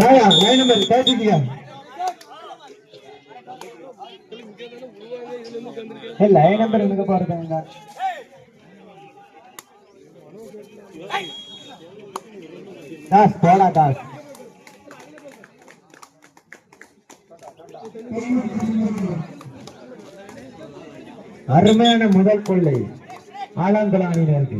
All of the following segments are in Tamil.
லைன் நம்பர் கேட்டுக்கீங்க. லைன் நம்பர் எனக்கு போறதுங்க. தாஸ் போடா தாஸ். அருமையான முதல் கொள்ளை ஆலாங்குளம் அணியினருக்கு.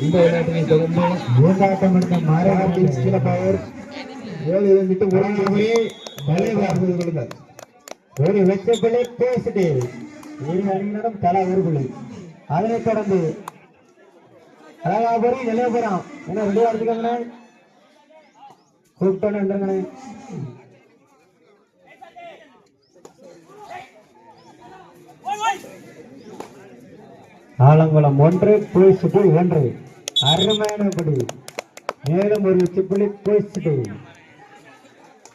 இந்த விளையாட்டினை தொடர்ந்து மூன்றாட்டம் எடுத்த மாறாட்டி சில பவர் 7 விட்டு ஒரு வெச்சப்பிள்ளை பேசிட்டு இரு அணியினரும் தலா ஒரு பிள்ளை. அதனைத் தொடர்ந்து அழகாபுரம் நிலையபுரம் என்ன ரெடியா எடுத்துக்கோங்கண்ணே. கூப்பிட்டோன்னு ஆலங்குளம் 1 பேசிட்டு 1 அருமையானபடி. மேலும் ஒரு வெச்சப்பிள்ளை பேசிட்டு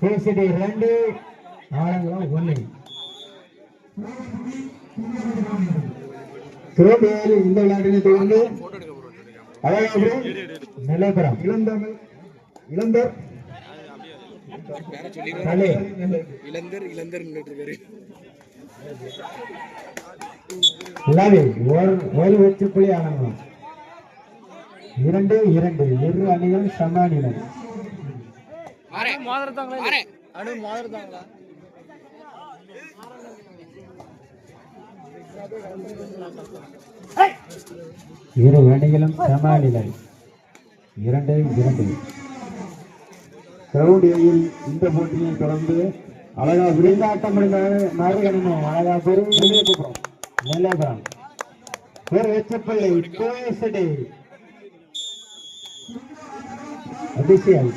2 ஆலங்குளம் 1. இந்த விளையாட்டினை தொடர்ந்து அழகாபுரம் நிலையபுரம் இளந்தர் ஒரு வெற்றிப்புள்ளி ஆனங்குளம் 2 இரு அணிகள் சமானிகள். இரு அணிகளும் சமானிலை 2 கிரௌடியில் இந்த போட்டியை தொடர்ந்து அழகா விரைந்தாட்டம் மறுகணினோம். அழகா பெரும் நிலையபுரம் ஒரு வெச்சப்பிள்ளை பேசிட்டு அதிசயம்.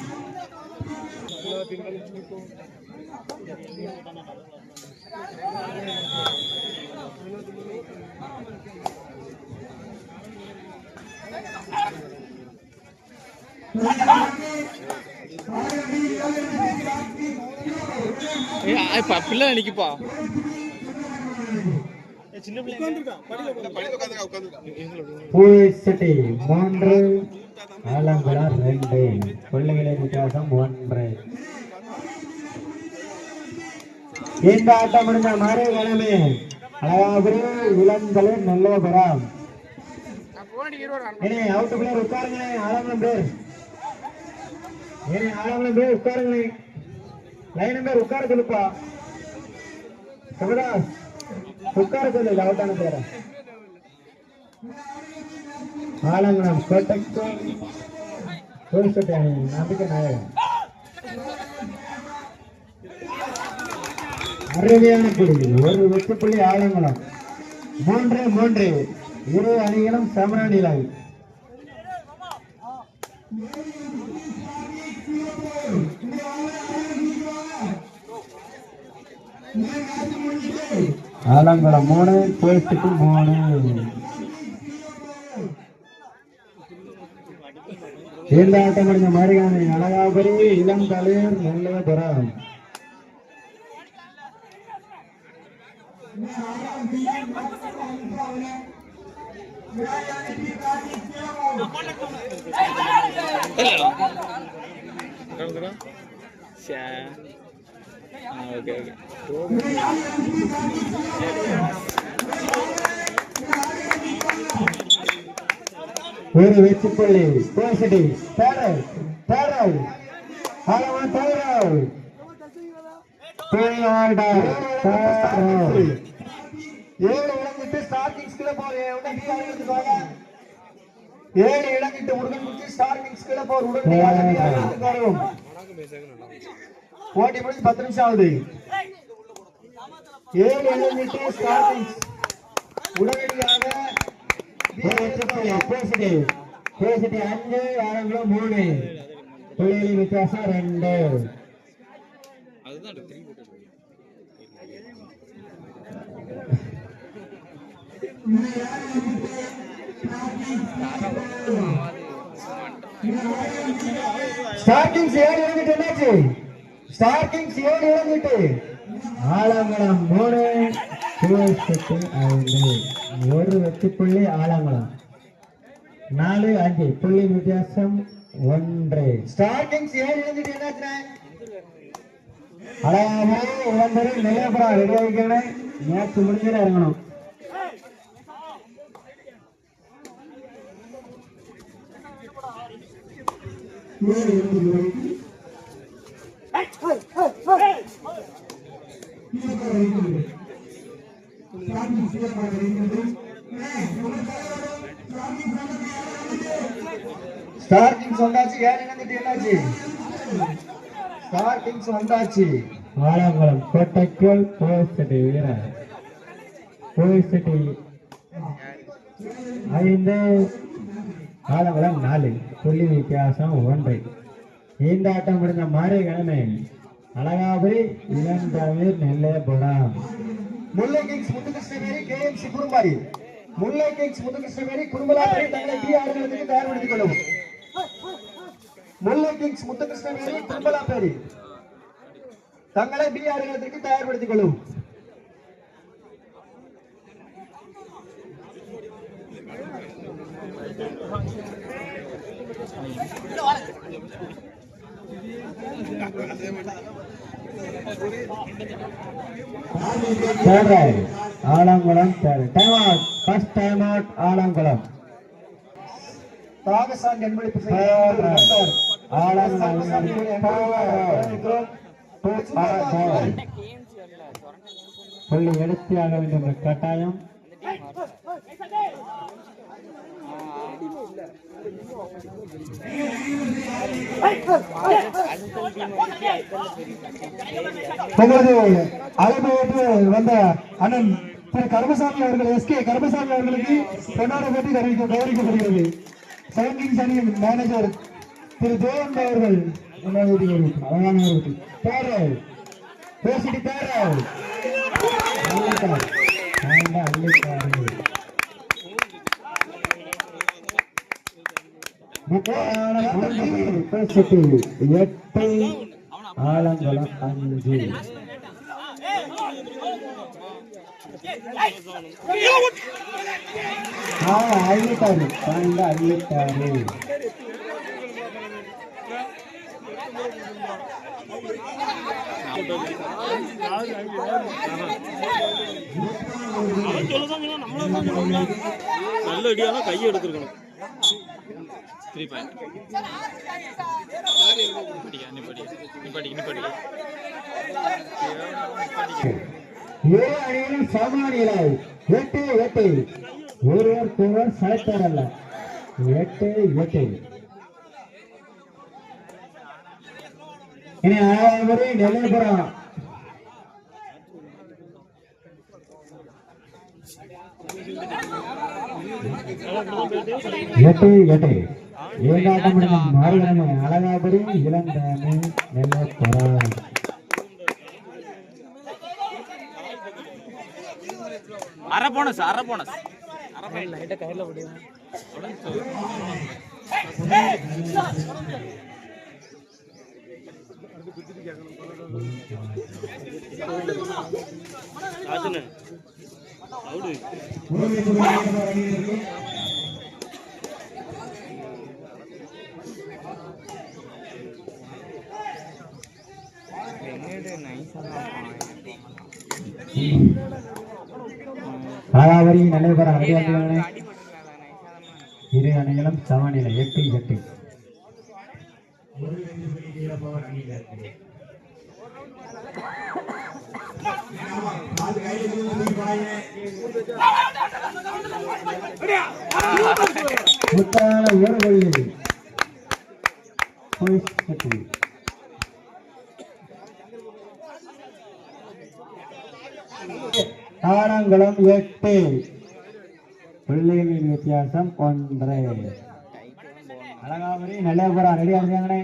பிள்ளை நினைக்குப்பா ஆலங்குளம் 2 பிள்ளைகளின் வித்தியாசம் 1. இந்த ஆட்டம் முடிந்த மறுகிழமை அழகாபுரம் இளந்தலை நல்லபுரம். அவுட்டு பிளேயர் உட்காருங்க. ஆலங்குளம் பேர் உட்காருங்க. லைன் நம்பர் உட்கார சொல்லுப்பா. சிவதாஸ் உட்கார சொல்லு. அவுட்டான பேர ஆலங்குளம் கோட்டைக்கு நம்பிக்கை நாயகன். அருமையான புள்ளி ஒரு வெற்றிப்புள்ளி ஆலங்குளம் 3 இரு அணிகளும் சம நிலை. ஆலங்குளம் 3 பேசிட்டு 3. இந்த ஆட்டம் முடிஞ்ச மாரிகாணி அழகாபுரி இளம் தலைவர் நல்லபுரம். ஒரு வெற்றிப்புள்ளி பாசிட்டிவ் தேடல் ஆலங்குளம் தேடல் பேயாடர் 7 இளங்கிட்டு ஸ்டார் கிங்ஸ்ல போறே உடனே அறிவிச்சுவாங்க. 7 இளங்கிட்டு உடனே ஸ்டார் கிங்ஸ்ல போற உடனே அறிவிச்சுவாங்க. போட்டி முடிஞ்சு 10 நிமிஷம் ஆகுது. 7 இளங்கிட்டு ஸ்டார் கிங்ஸ் உடனடியாக பேசிட்டு 5 ஆலங்குளம் 3 பிள்ளைகளின் வித்தியாசம் 2. ஸ்டார் கிங்ஸ் 7 இறங்கிட்டு என்னாச்சு? ஸ்டார் கிங்ஸ் 7 இறங்கிட்டு ஆலங்குளம் 3 5 ஒரு வெற்றி புள்ளி ஆலங்குளம் 4-5 புள்ளி வித்தியாசம் 1. ஸ்டார் கிங்ஸ் 7 இறங்கிட்டு என்னாச்சுனே? அழகாக இளந்தரு நிலையபுரம் ரெடி ஆகிக்கணும். மேட்ச் முடிஞ்சிட இறங்கணும். ஸ்டார் கிங்ஸ் வந்தாச்சு. 7 இறங்கிட்டு என்னாச்சு? ஸ்டார் கிங்ஸ் வந்தாச்சு. ஆலங்குளம் கோட்டைக்குள் போய்சட்டி வீரர் போய்சட்டி 5 ஆலங்குளம் 4 புள்ளி வித்தியாசம் 1. இந்த ஆட்டம் முடிந்த மாறி கிழமை அழகாபுரி இளந்தமிழ் நெல்லையபுரம். முல்லை கிங்ஸ் முத்துகிருஷ்ணவேரி கேஎம்சி குறும்பாடி. முல்லை கிங்ஸ் முத்துகிருஷ்ணவேரி குறும்பலாப்பேரி தங்களை பி ஆடுகளுக்கு தயார்படுத்திக் கொள்ளவும். முல்லை கிங்ஸ் முத்துகிருஷ்ணவேரி குறும்பலாப்பேரி தங்களை பி ஆடுகளத்திற்கு தயார்படுத்திக் கொள்ளவும். Alangulam time out. First time out Alangulam. தாகசான் என்பளிப்பு புள்ளி எடுத்தியாக வேண்டும் கட்டாயம். அழைப்பு வந்த அண்ணன் திரு கருமசாமி அவர்கள், எஸ்கே கருமசாமி அவர்களுக்கு பொன்னாட பற்றி கௌரவிக்கப்படுகிறது. செவன் கிங்ஸ் அணியின் மேனேஜர் திரு தேவன் அவர்கள் ஆலங்குளம் 5. அள்ளிட்டாரு அள்ளிட்டாரு. நல்ல அடியான கையை எடுத்துருக்கணும். 3 பாயிண்ட். ஏழு அணியில் சமநிலை 8-8. ஒருவர் செலக்டர் அல்ல. 8-8. இனி அழகாபுரி நெல்லையபுரம். ஏழாட்டம் மாறுகிழமை அழகாபுரி இளந்தமி நெல்லையபுரம். அரை போனஸ் கையில முடியும். அழகாபுரி நெல்லையபுரம் அடியாண்டியான இரு அணிகளும் சமநிலை 8-8. முத்தான ஒரு புள்ளி ஆலங்குளம் 8 புள்ளிகளின் வித்தியாசம் 1. அழகாபுரி நெல்லையபுரம் ரெடியா இருக்காங்கண்ணே.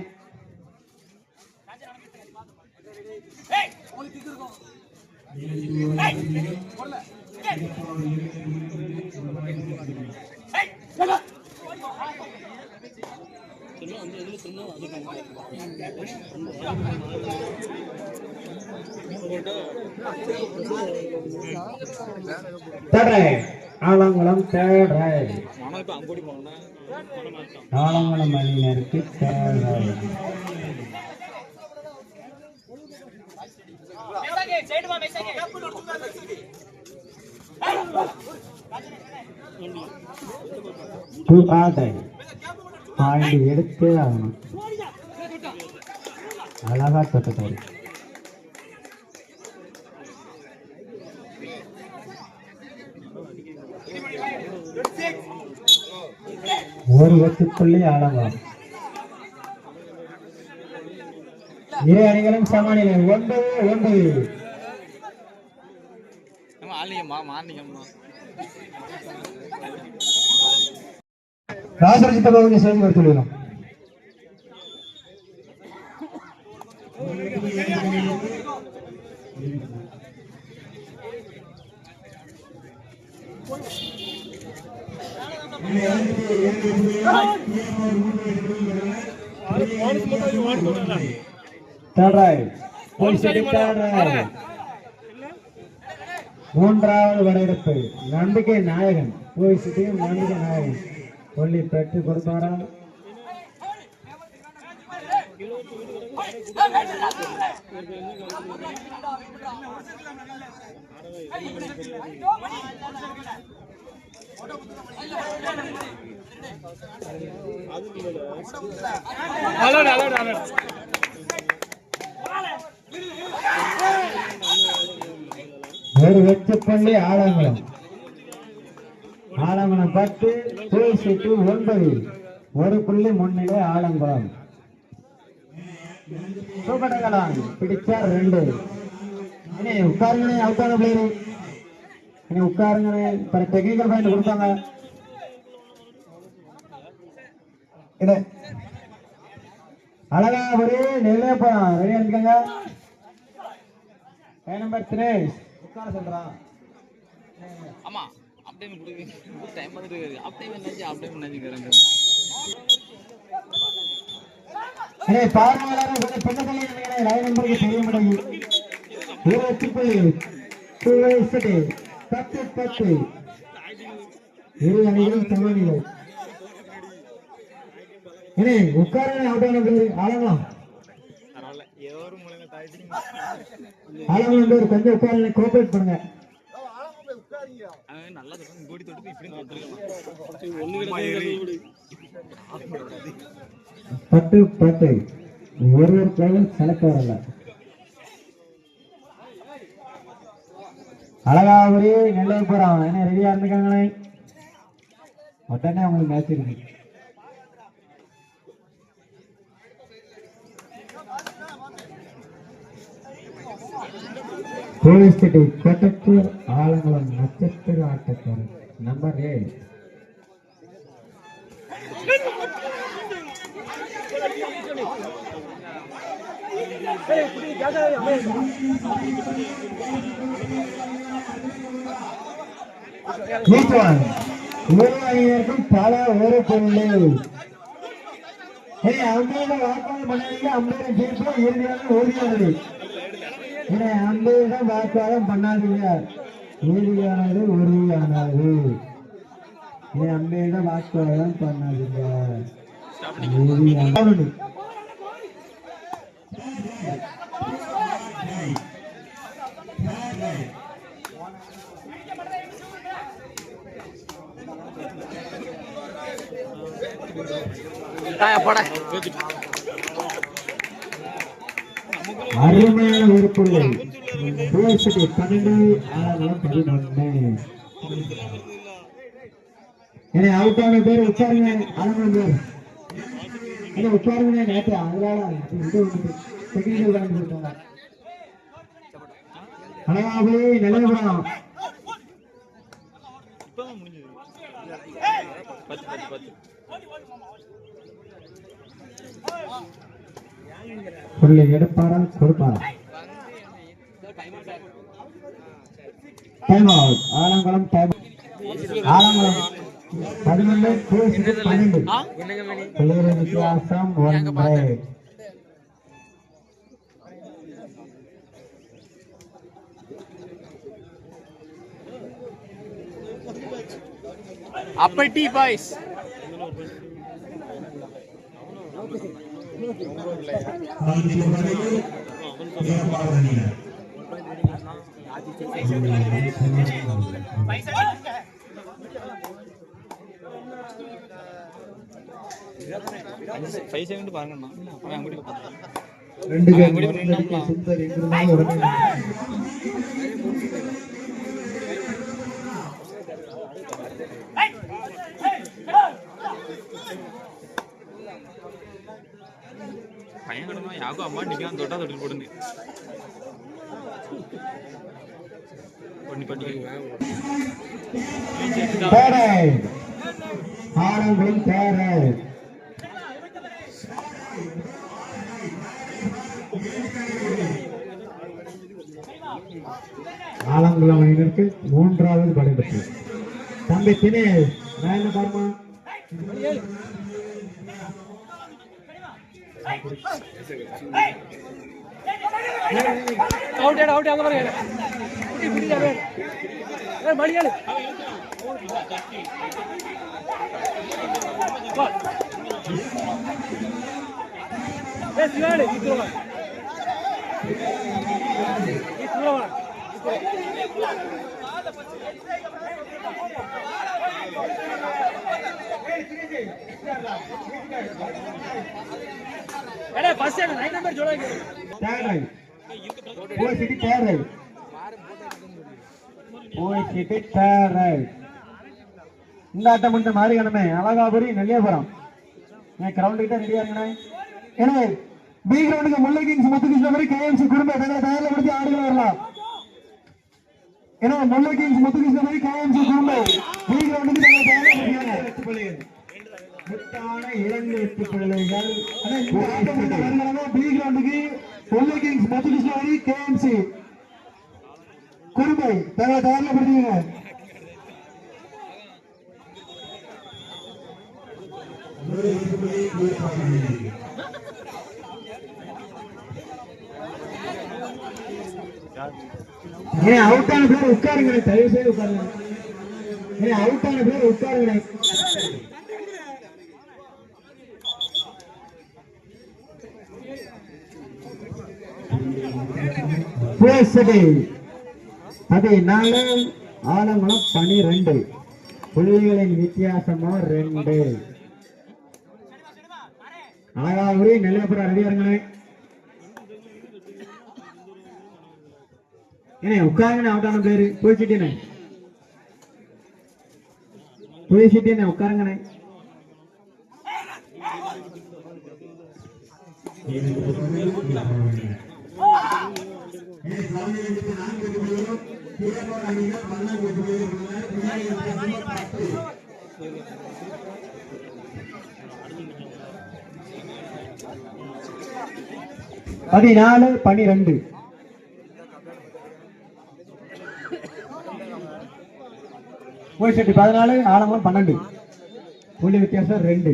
Third right. Alangulam third right. நானும் இப்போ அங்கோடி போனோம்னா ஆலங்குளம் அணியினருக்கு third right. Two out. Point எடுத்தே ஆகணும். அழகா தொட்டுட்டாரு. ஒரு வெற்றிப்புள்ளி ஆலங்குளம். இரு அணிகளும் சமநிலை 9-9. நம்ம ஆன்லைன்மா மார்னிங்கம்மா ராஜரஜித்த பகுதியை செய்தி வருத்துள்ளோம். மூன்றாவது வரையறுப்பு நம்பிக்கை நாயகன் போய்சிட்டையும் நம்பிக்கை நாயகன் சொல்லி பெற்று கொடுத்தாரா? ஒரு வெற்றிப்பள்ளி ஆலங்குளம். ஆலங்குளம் 10 போய்சிட்டு 9. ஒரு புள்ளி முன்னிலை ஆலங்குளம். சூப்பட்டகலாம் பிடிச்சா 2. இனி உட்காருங்கனே அவுட்டான பிளேயர். இனி உட்காருங்கனே பர டெக்னிக்கல் பாயிண்ட் கொடுத்தாங்க. இத அழகா ஒரே நெல்லே போறான். ரெடியா இருக்காங்க. நம்பர் 3 உட்கார சொல்றான். ஆமா அப்படியே குடுங்க டைம் வந்துட்டு அப்படியே நினைச்சு அப்படியே நினைச்சுக்கிறேன். அரே பார்வையாளர் கொஞ்சம் பின்னதல்ல நினைக்கிறேன். லைன் நம்பருக்கு தெரிய மாட்டேங்குது. ஒரு வெற்றிப்புள்ளி 10-10. இரு அணிகளும் சமநிலை. இனி உட்காருங்க அவுட்டான பிளேயர் ஆலங்குளம். பரவாயில்ல ஏதோ ஒரு மூலையில தாய்ச்சிங்க. ஆலங்குளம் பேர் கொஞ்சம் உட்காருங்க கோஆபரேட் பண்ணுங்க. அவன் நல்லா கோடி தொட்டு இப்படி தொட்டுருக்கலாம். ஒண்ணு 10-10. ஒரு பிளேயர் செலக்ட் வரல. அழகா ஒரே நெல்லை போறான். என்ன ரெடியா இருந்துக்காங்களே உடனே அவங்களுக்கு மேட்ச் இருக்கு. போலீஸ் சிட்டி கோட்டத்தூர் ஆலங்குளம் நட்சத்திர ஆட்டக்காரர் நம்பர் 7. ஒரு அணியினருக்கும் பல ஒரு புள்ளி. அம்பையிடம் வாக்குவாதம் பண்ணாதீங்க. அம்பையிடம் ஜெயிப்போம். இறுதியாக ஓடியானது. அம்பையிடம் வாக்குவாதம் பண்ணாதீங்க. இறுதியானது உறுதியானது. அம்பையிடம் வாக்குவாதம் பண்ணாதீங்க. இறுதியானது அருமையான ஒரு புள்ளி. 12 ஆலங்குளம் 11. அவுட்டான பேர் உட்காருங்க. ஆலங்குளம் பேர் உட்காருங்க. நேற்று அதனால டெக்னிக்கல் வாங்கி கொடுத்தாங்க. அழகாவே நிலையபுரம் புள்ளி எடுப்பாரா கொடுப்பாரா? Time out. Alangulam time. Alangulam 11 12 ஆ புள்ளிகளின் வித்தியாசம் 1. அப்பட்டி பாய்ஸ் ஃபைவ் செகண்ட் பாருங்கண்ணா அவன் அங்குடி ரெண்டு பேர் சுந்தர் எங்கிருந்தாலும் உடனே பையன் கிடந்தா யாருக்கும் அம்மா நிற்கான் தொட்டா தொட்டில் போடுங்க பண்ணி ஆரம்பம் தேரை ஆலங்குளம் அணியினருக்கு 3வது படை பெற்று தம்பி தினேஷ் மேல பாருமா அவுட் அவுட் அங்க பாருங்க இப்படி ஜாவே மணியாளு சிவாடு இத்துவா फर्स्ट 9 नंबर जोड़ा தேரை போய் சிட்டி தேரை இந்த ஆட்டம் முடிஞ்ச மாதிரி கிழமை அழகாபுரி நெல்லியாபுரம் கிரவுண்ட் கிட்ட ரெடியா இருக்கணும். எனவே பி கிரவுண்டுக்கு முல்லை கிங்ஸ் முத்துகிருஷ்ணபுரி கேஎம்சி குடும்பம் தங்களை தயாரிப்படுத்தி ஆடுகள் வரலாம். எனவே முல்லை கிங்ஸ் முத்துகிருஷ்ணபுரி கேஎம்சி குடும்பம் பி கிரவுண்டுக்கு தங்களை தயாரிப்படுத்தி முத்தான 2 வெற்றி பிள்ளைகள் பி கிரவுண்டுக்கு முல்லை கிங்ஸ் முத்துகிருஷ்ணபுரி கேஎம்சி குடும்பம் தங்களை தயாரிப்படுத்திங்க. அவுட்டான பேர் உட்காருங்க, தயவு செய்து உட்காருங்க. அவுட்டான பேர் உட்காருங்க. அது 4 ஆலங்குளம் 12 புள்ளிகளின் வித்தியாசமோ 2. அழகாபுரி நெல்லியாபுரம் ரெடியா இருங்களேன். உட்காருங்க. அவுட்டான பேரு போய்ச்சிட்டேனே உட்காருங்கண்ணே. பதினாலு 12 போய்செட்டி 14 ஆலங்குளம் 12 புள்ளி வித்தியாசம் 2.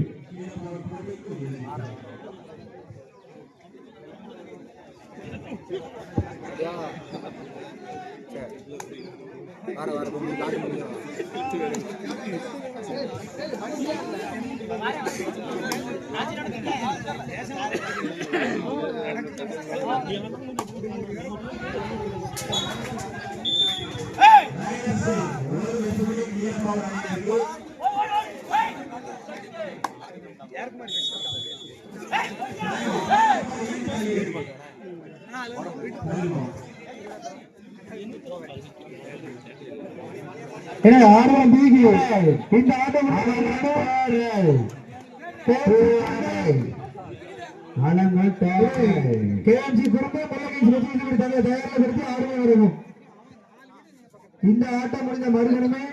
இந்த ஆட்டம் கேஎம்சி குடும்பம் தயாரிப்படுத்தி ஆடுவோம் வரணும். இந்த ஆட்டம் முடிந்த மறுகணமே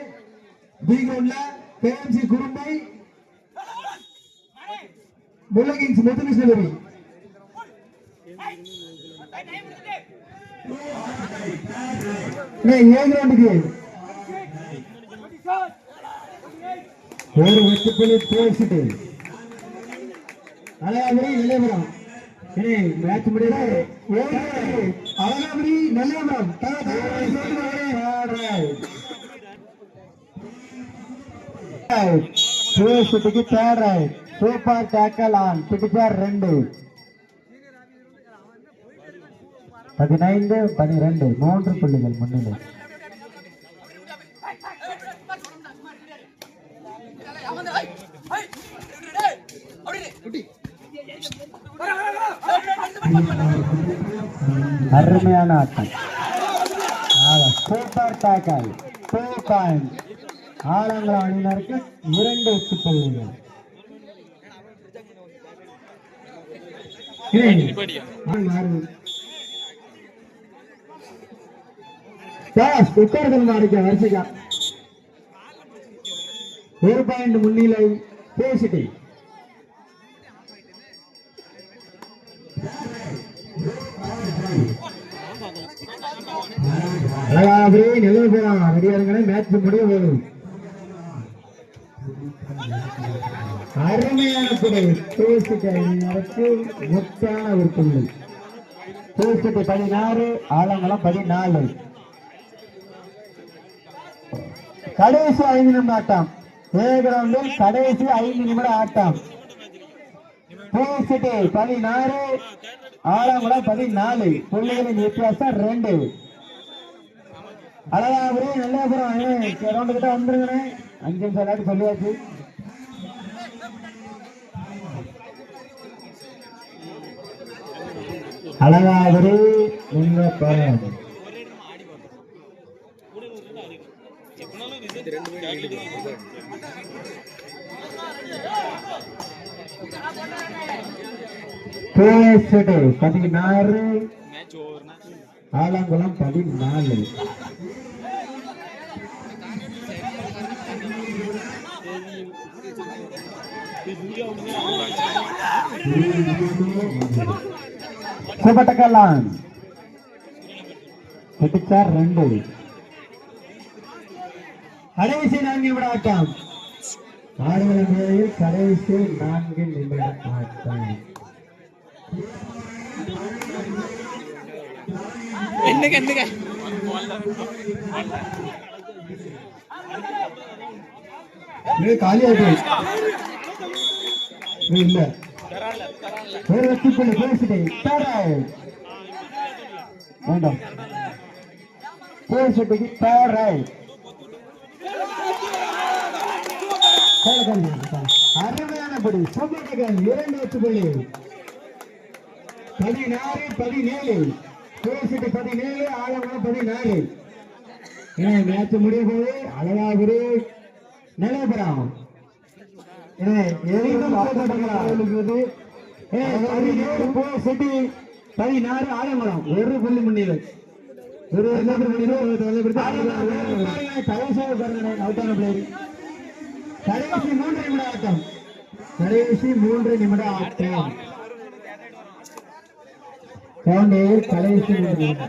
பி கிரவுண்ட்ல கேஎம்சி குடும்பை முல்லை கிங்ஸ் முத்துகிருஷ்ணபுரி ஏ கிரவுண்டுக்கு ஒரு வெற்றி புள்ளி பேசிட்டு அழகாபுரி நிலைபுரம். இனி மேட்ச் முடியல. அழகாபுரி நெல்லையபுரம் பேசிட்டுக்கு third raid. Super tackle on பிடிச்சார் 2. 15-12 3 புள்ளிகள் முன்னிலை. அருமையான ஆட்டம். Super tackle 2 point. ஆலங்குளம் அணியினருக்கு 2 வெற்றி புள்ளிகள். உட்கார்தல் மாறிக்க வரிசைக்கா 1 பாயிண்ட் முன்னிலை பேசிட்டு. அழகாவே நிலவு போலாம். ரெடியாருங்களே, மேட்ச் முடிய போகும். அருமையான புடை பேசிட்டு முத்தான ஒரு புள்ளி. பேசிட்டு 16 ஆலங்குளம் 14. கடைசி 5 நிமிடம் ஆட்டம். கிரவுண்டில் கடைசி 5 நிமிட ஆட்டம். பேசிட்டு 16 ஆலங்குளம் 14. புள்ளிகளின் வித்தியாசம் 2. அழகாபுரி நெல்லையபுரம் கிரவுண்டு கிட்ட வந்துருங்க. 5 நிமிஷம் விளையாட்டு சொல்லியாச்சு. அழகாபுரி நெல்லையபுரம் பேசிட்டு 16 ஆலங்குளம் 14. சுபட்டக்கல்லான் பிடிச்சார் 2. கடைசி 4 நிமிட ஆட்டம். ஆடுகளம் கடைசி 4 நிமிட ஆட்டம். காலியாயிட்டு இல்ல ஒரு வெற்றி புள்ளி பேசிட்டேன். வேண்டாம் பேசிட்டுக்கு அருமையானபடி சுமட்டகன் 2 வெற்றி புள்ளி. 16-17 பேசிட்டு 17 ஆலங்குளம் 14. மேட்ச் முடிய போது அழகாபுரி நிலைபெறாம். 16 ஆலங்குளம் 1 புள்ளி முன்னிலை. கடைசி 3 நிமிட ஆட்டம். கடைசி 3 நிமிட ஆட்டம். கடைசி 3 நிமிடம்.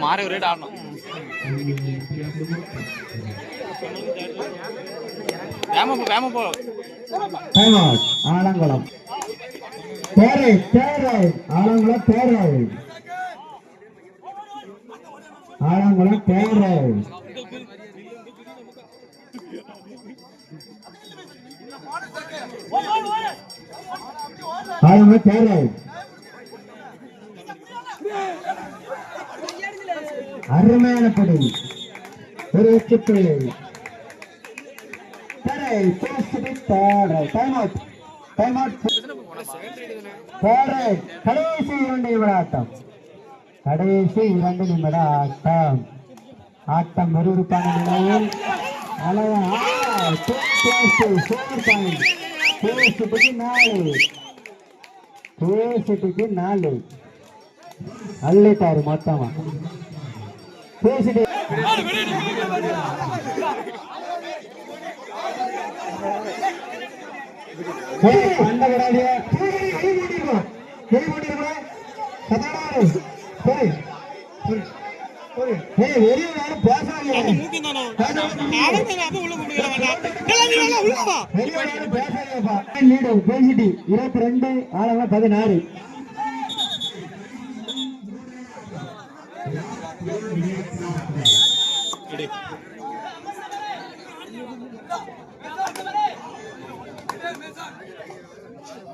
மாறி ஒரே ஆடணும். வேம போ ஆலங்குளம் ஆலங்குளம் ஆலங்குளம் அருமையான படி ஒரு வெற்றிப்புள்ளி. கடைசி 2 நிமிட ஆட்டம். கடைசி 2 நிமிட ஆட்டம். ஆட்டம் விறுவிறுப்பான நிலையில் பேசிட்டு 4 அள்ளிட்டாரு மொத்தமா. பேசிட்டு அந்த ஏய் வெளிய யாரும் பேசாதீங்க. வெளிய யாரும் பேசாதீங்கப்பா. லீடு பேசிட்டி 22 ஆளவா 16.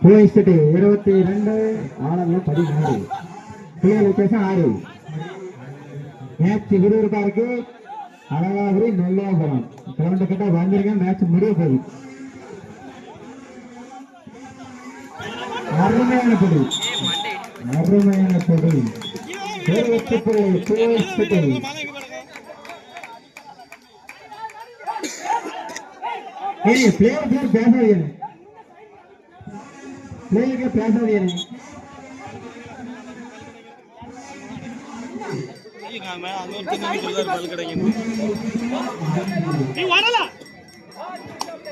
போயிட்டு 22 ஆளவா 16. புள்ளி வித்தியாசம் 6. மேட்ச் விறுவிறுப்பா இருக்கு. அழகாபுரி நெல்லாபுரம் கிரவுண்ட் கிட்ட வந்திருக்கேன். மேட்ச் முடிய போகுது. அருமையான பொடி, அருமையான பொடி. பிளேயர் பேசாதீங்க, பிளேயருக்கு பேசாதீங்க.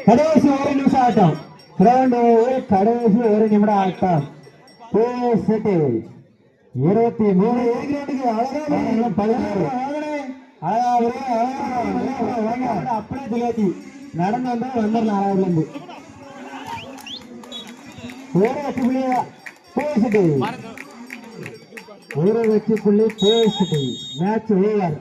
கடைசி 1 நிமிஷம் ஆட்டம். கிரவுண்ட் கடைசி 1 நிமிடம் ஆட்டம். 23 அப்படியே திலாத்தி நடந்து வந்தா வந்துடலாம். அழகாவிலிருந்து ஒரு வெற்றி புள்ளியா பேசிட்டு, ஒரு வெற்றி புள்ளி பேசிட்டு மேட்ச் ஓவர்.